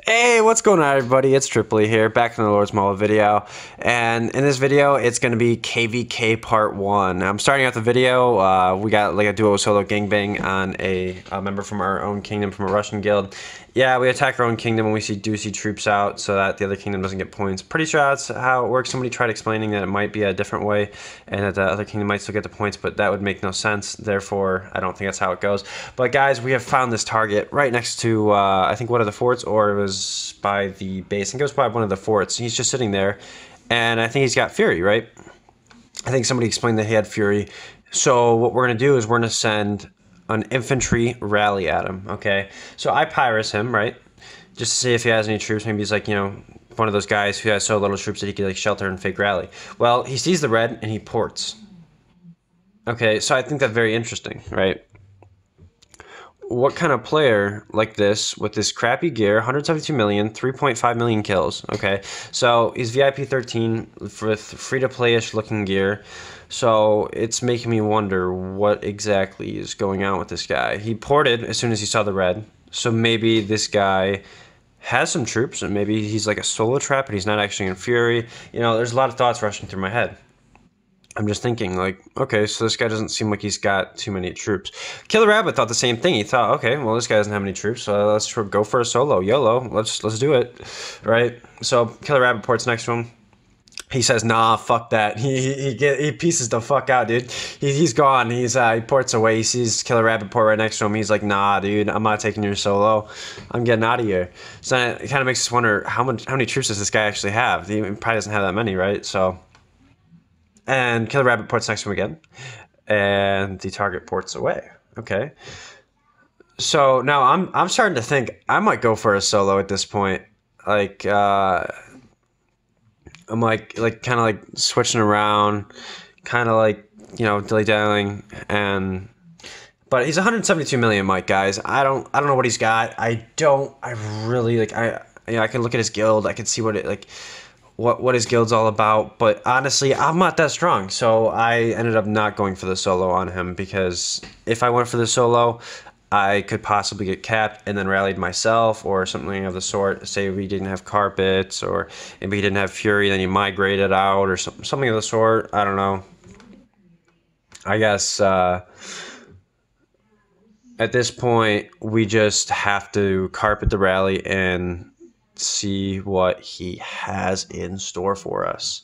Hey, what's going on, everybody? It's Tripoli here, back in the Lord's Mall video. And in this video, it's going to be KvK Part 1. I'm starting out the video. We got like a duo solo gangbang on a member from our own kingdom, from a Russian guild. Yeah, we attack our own kingdom when we see troops out so that the other kingdom doesn't get points. Pretty sure that's how it works. Somebody tried explaining that it might be a different way and that the other kingdom might still get the points, but that would make no sense. Therefore, I don't think that's how it goes. But guys, we have found this target right next to, I think, one of the forts, or it was by the base. I think it was by one of the forts. He's just sitting there, and I think he's got Fury, right? I think somebody explained that he had Fury. So what we're going to do is we're going to send an infantry rally at him, okay? So I Pyrus him, right? Just to see if he has any troops. Maybe he's like, you know, one of those guys who has so little troops that he could like shelter and fake rally. Well, he sees the red and he ports. Okay, so I think that's very interesting, right? What kind of player like this, with this crappy gear, 172 million, 3.5 million kills, okay? So he's VIP 13 with free-to-play-ish looking gear. So it's making me wonder what exactly is going on with this guy. He ported as soon as he saw the red. So maybe this guy has some troops, and maybe he's like a solo trap, but he's not actually in Fury. You know, there's a lot of thoughts rushing through my head. I'm just thinking, like, okay, so this guy doesn't seem like he's got too many troops. Killer Rabbit thought the same thing. He thought, okay, well, this guy doesn't have any troops, so let's go for a solo. YOLO, let's do it, right? So Killer Rabbit ports next to him. He says, nah, fuck that. He pieces the fuck out, dude. He's gone. He ports away. He sees Killer Rabbit port right next to him. He's like, nah, dude, I'm not taking your solo. I'm getting out of here. So it kind of makes us wonder how many troops does this guy actually have? He probably doesn't have that many, right? So. And Killer Rabbit ports next to him again, and the target ports away. Okay, so now I'm starting to think I might go for a solo at this point. Like I'm like kind of like switching around, kind of like, you know, dilly-dallying, and but he's 172 million, Mike, guys. I don't know what he's got. I really like, you know, I can look at his guild. I can see what it like. What his guild's all about, but honestly, I'm not that strong, so I ended up not going for the solo on him, because if I went for the solo, I could possibly get capped and then rallied myself or something of the sort. Say we didn't have carpets, or maybe he didn't have Fury, then he migrated out, or something of the sort. I don't know. I guess at this point, we just have to carpet the rally and see what he has in store for us.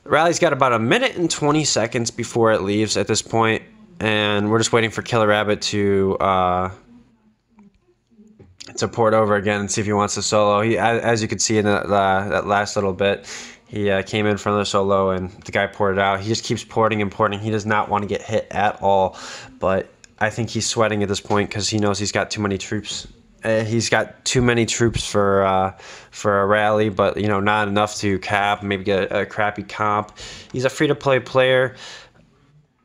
The rally's got about 1 minute and 20 seconds before it leaves at this point, and we're just waiting for Killer Rabbit to port over again and see if he wants to solo. He, as you can see in that last little bit, he came in for the solo and the guy ported out. He just keeps porting and porting. He does not want to get hit at all, but I think he's sweating at this point because he knows he's got too many troops. He's got too many troops for a rally, but, you know, not enough to cap, maybe get a crappy comp. He's a free-to-play player,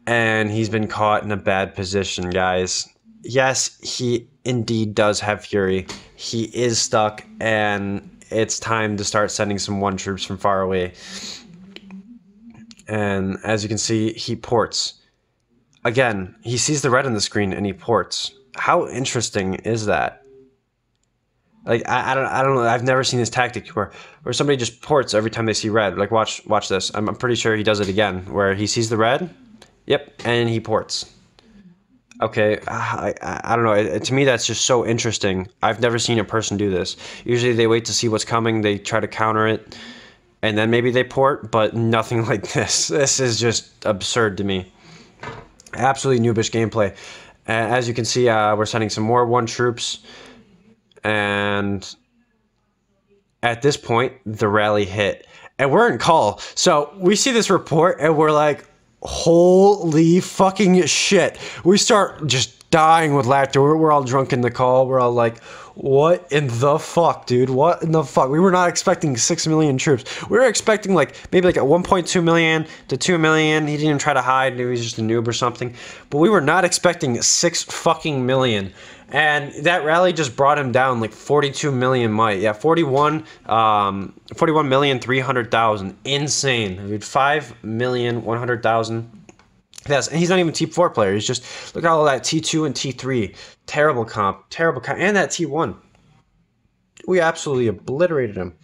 and he's been caught in a bad position, guys. Yes, he indeed does have Fury. He is stuck, and it's time to start sending some one troops from far away. And as you can see, he ports. Again, he sees the red on the screen, and he ports. How interesting is that? Like, I don't know. I've never seen this tactic where somebody just ports every time they see red. Like, watch this. I'm pretty sure he does it again, where he sees the red, yep, and he ports. Okay, I don't know. To me, that's just so interesting. I've never seen a person do this. Usually they wait to see what's coming, they try to counter it, and then maybe they port, but nothing like this. This is just absurd to me. Absolutely noobish gameplay. As you can see, we're sending some more one troops. And at this point, the rally hit. And we're in call. So we see this report and we're like, holy fucking shit. We start just dying with laughter. We're all drunk in the call. We're all like, what in the fuck, dude? What in the fuck? We were not expecting 6 million troops. We were expecting like maybe like a 1.2 million to 2 million. He didn't even try to hide. Maybe he's just a noob or something. But we were not expecting 6 fucking million. And that rally just brought him down like 42 million might. Yeah, 41,300,000. Insane. Dude, 5,100,000. Yes, and he's not even T4 player. He's just, look at all that T2 and T3. Terrible comp. And that T1. We absolutely obliterated him.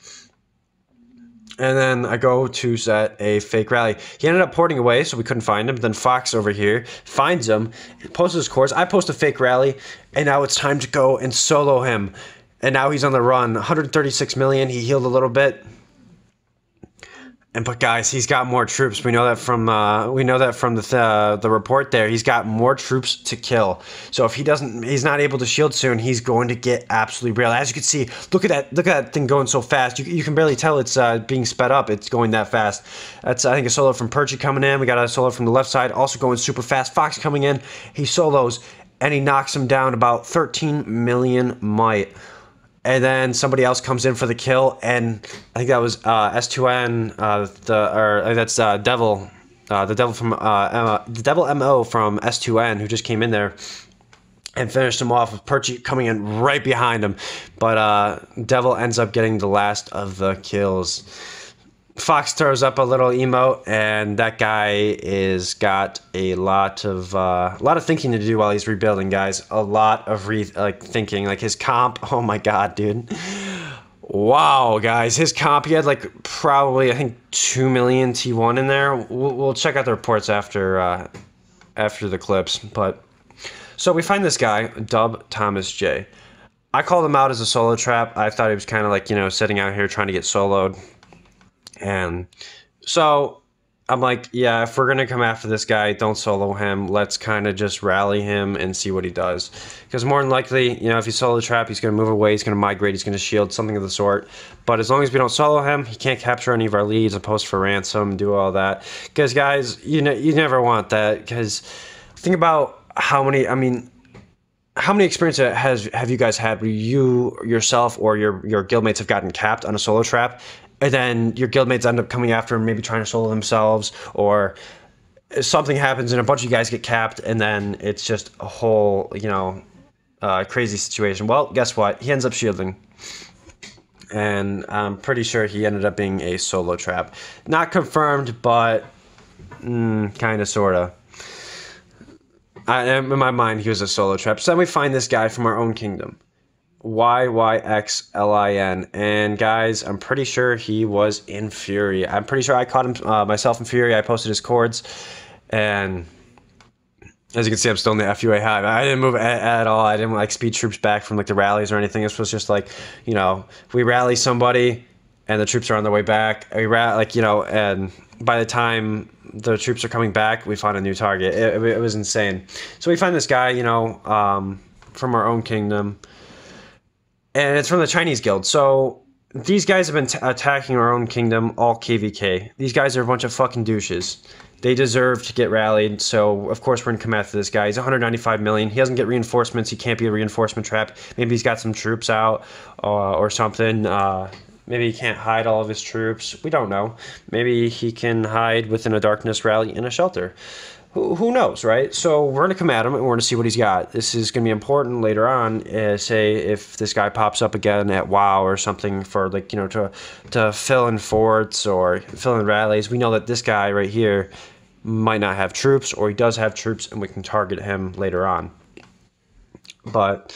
And then I go to set a fake rally. He ended up porting away, so we couldn't find him. Then Fox over here finds him, posts his course. I post a fake rally, and now it's time to go and solo him. And now he's on the run. 136 million. He healed a little bit. But guys, he's got more troops. We know that from the report there. He's got more troops to kill. So if he's not able to shield soon, he's going to get absolutely real. As you can see, look at that thing going so fast. You can barely tell it's being sped up. It's going that fast. That's, I think, a solo from Perchy coming in. We got a solo from the left side, also going super fast. Fox coming in. He solos and he knocks him down about 13 million might. And then somebody else comes in for the kill, and I think that was S2N, that's Devil, the Devil MO from S2N, who just came in there and finished him off with Perchy coming in right behind him. But Devil ends up getting the last of the kills. Fox throws up a little emote, and that guy is got a lot of thinking to do while he's rebuilding, guys. A lot of thinking, like his comp. Oh my god, dude! Wow, guys, his comp. He had like probably I think 2 million T1 in there. We'll check out the reports after the clips. But so we find this guy, Dub Thomas J. I called him out as a solo trap. I thought he was kind of like, you know, sitting out here trying to get soloed. And so I'm like, yeah, if we're going to come after this guy, don't solo him. Let's kind of just rally him and see what he does. Because more than likely, you know, if you solo trap, he's going to move away, he's going to migrate, he's going to shield, something of the sort. But as long as we don't solo him, he can't capture any of our leads and post for ransom, do all that. Because, guys, you never want that. Because think about how many experiences have you guys had where you yourself or your guildmates have gotten capped on a solo trap? And then your guildmates end up coming after him, maybe trying to solo themselves, or something happens and a bunch of you guys get capped, and then it's just a whole, you know, crazy situation. Well, guess what? He ends up shielding. And I'm pretty sure he ended up being a solo trap. Not confirmed, but kind of, sort of. In my mind, he was a solo trap. So then we find this guy from our own kingdom. YYXLIN, and guys, I'm pretty sure he was in Fury. I'm pretty sure I caught him myself in Fury. I posted his chords, and as you can see, I'm still in the FUA hive. I didn't move at all. I didn't like speed troops back from like the rallies or anything. This was just like, you know, if we rally somebody and the troops are on their way back, and by the time the troops are coming back, we find a new target. It was insane. So we find this guy, you know, from our own kingdom. And it's from the Chinese guild. So these guys have been attacking our own kingdom, all KvK. These guys are a bunch of fucking douches. They deserve to get rallied. So, of course, we're going to come after this guy. He's 195 million. He doesn't get reinforcements. He can't be a reinforcement trap. Maybe he's got some troops out or something. Maybe he can't hide all of his troops. We don't know. Maybe he can hide within a darkness rally in a shelter. Who knows, right? So we're going to come at him and we're going to see what he's got. This is going to be important later on, say if this guy pops up again at WoW or something for, like, you know, to fill in forts or fill in rallies. We know that this guy right here might not have troops, or he does have troops and we can target him later on. But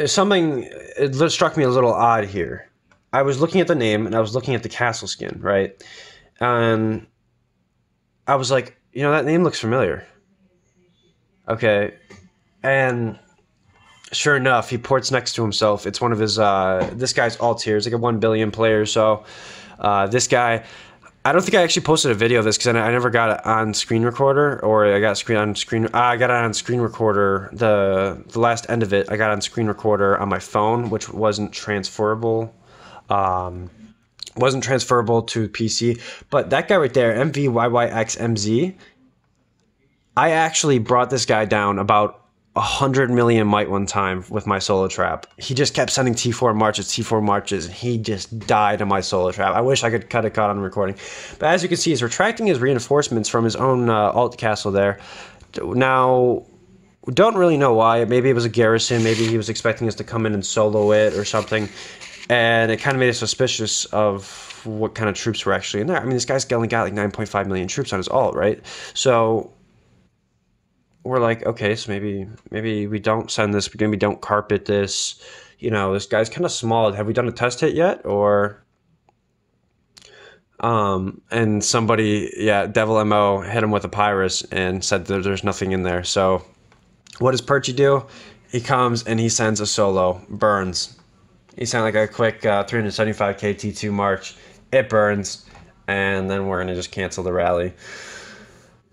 something, it struck me a little odd here. I was looking at the name and I was looking at the castle skin, right? And I was like, you know, that name looks familiar. Okay. And sure enough, he ports next to himself. It's one of his, this guy's alt tier. It's like a 1 billion player. So this guy, I don't think I actually posted a video of this because I never got it on screen recorder, or I got I got it on screen recorder. The last end of it, I got on screen recorder on my phone, which wasn't transferable. Wasn't transferable to PC, but that guy right there, MVYYXMZ, I actually brought this guy down about 100 million might one time with my solo trap. He just kept sending T4 marches, and he just died on my solo trap. I wish I could cut it caught on recording. But as you can see, he's retracting his reinforcements from his own alt castle there. Now, we don't really know why. Maybe it was a garrison, maybe he was expecting us to come in and solo it or something. And it kind of made us suspicious of what kind of troops were actually in there. I mean, this guy's only got like 9.5 million troops on his alt, right? So we're like, okay, so maybe we don't send this, maybe we don't carpet this, you know, this guy's kind of small. Have we done a test hit yet? Or and somebody, yeah, Devil MO hit him with a Pyrus and said that there's nothing in there. So what does Perchy do? He comes and he sends a solo. Burns. He sent like a quick 375k T2 march. It burns. And then we're going to just cancel the rally.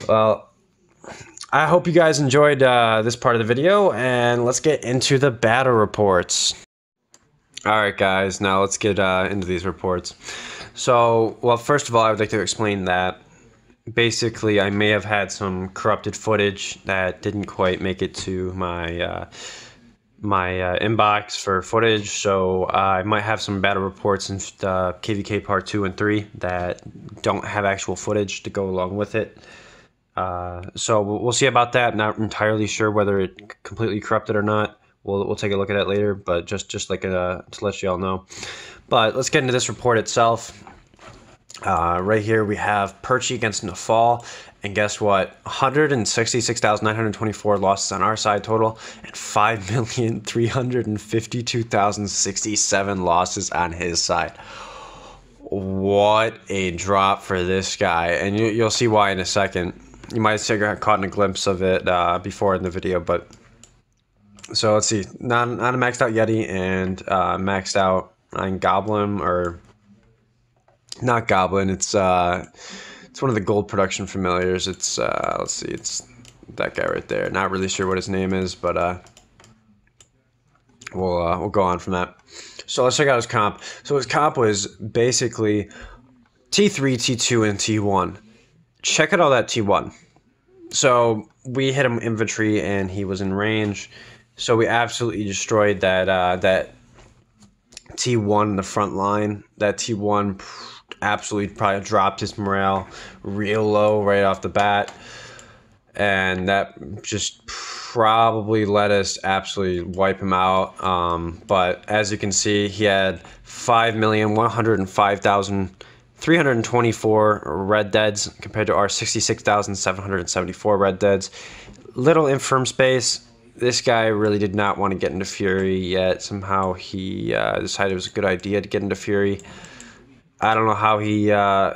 Well, I hope you guys enjoyed this part of the video. And let's get into the battle reports. Alright guys, now let's get into these reports. So, well, first of all, I would like to explain that basically I may have had some corrupted footage that didn't quite make it to my inbox for footage, so I might have some battle reports in KvK Part 2 and 3 that don't have actual footage to go along with it. So we'll see about that. Not entirely sure whether it completely corrupted or not. We'll take a look at it later, but just like to let you all know. But let's get into this report itself. Right here we have Perchy against Nafal, and guess what? 166,924 losses on our side total, and 5,352,067 losses on his side. What a drop for this guy, and you'll see why in a second. You might have caught a glimpse of it before in the video, but so let's see. Not a maxed out Yeti and maxed out on Goblin, or not Goblin. It's one of the gold production familiars. It's let's see. It's that guy right there. Not really sure what his name is, but we'll go on from that. So let's check out his comp. So his comp was basically T3, T2, and T1. Check out all that T1. So we hit him infantry, and he was in range. So we absolutely destroyed that T1 in the front line. That T1 absolutely probably dropped his morale real low right off the bat. And that just probably let us absolutely wipe him out. But as you can see, he had 5,105,324 red deads compared to our 66,774 red deads. Little infirm space. This guy really did not want to get into Fury yet. Somehow he decided it was a good idea to get into Fury. I don't know how he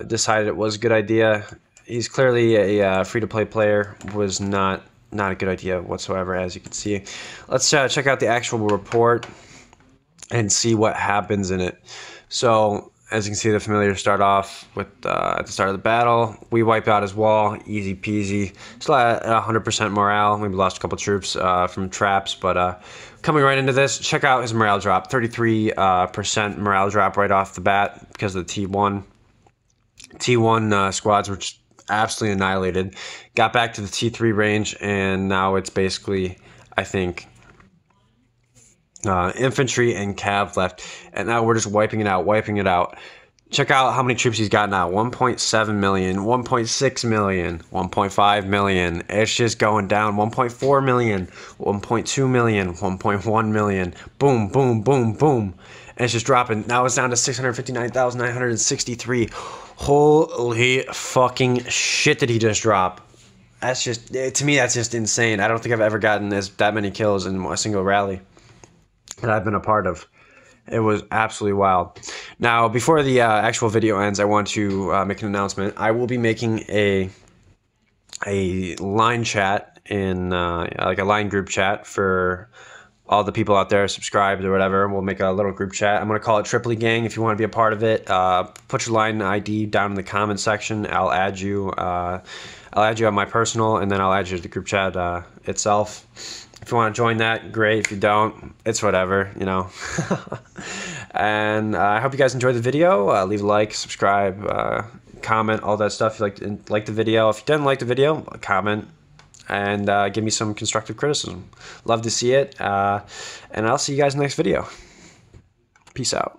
decided it was a good idea. He's clearly a free-to-play player. Was not a good idea whatsoever, as you can see. Let's check out the actual report and see what happens in it. So, as you can see, the familiars start off with at the start of the battle. We wipe out his wall, easy peasy. Still at 100% morale. We lost a couple troops from traps, but coming right into this, check out his morale drop. 33% morale drop right off the bat because of the T1. T1 squads were just absolutely annihilated. Got back to the T3 range, and now it's basically, I think, infantry and cav left, and now we're just wiping it out. Check out how many troops he's got now. 1.7 million, 1.6 million, 1.5 million. It's just going down. 1.4 million, 1.2 million, 1.1 million. Boom, boom, boom, boom. And it's just dropping. Now it's down to 659,963. Holy fucking shit did he just drop. That's just, to me, that's just insane. I don't think I've ever gotten that many kills in a single rally that I've been a part of. It was absolutely wild. Now, before the actual video ends, I want to make an announcement. I will be making a line chat in like a line group chat for all the people out there subscribed or whatever. We'll make a little group chat. I'm going to call it Tripoli Gang. If you want to be a part of it, put your line ID down in the comment section. I'll add you. I'll add you on my personal, and then I'll add you to the group chat itself. If you want to join that, great. If you don't, it's whatever, you know. And I hope you guys enjoyed the video. Leave a like, subscribe, comment, all that stuff. If you like the video. If you didn't like the video, comment and give me some constructive criticism. Love to see it. And I'll see you guys in the next video. Peace out.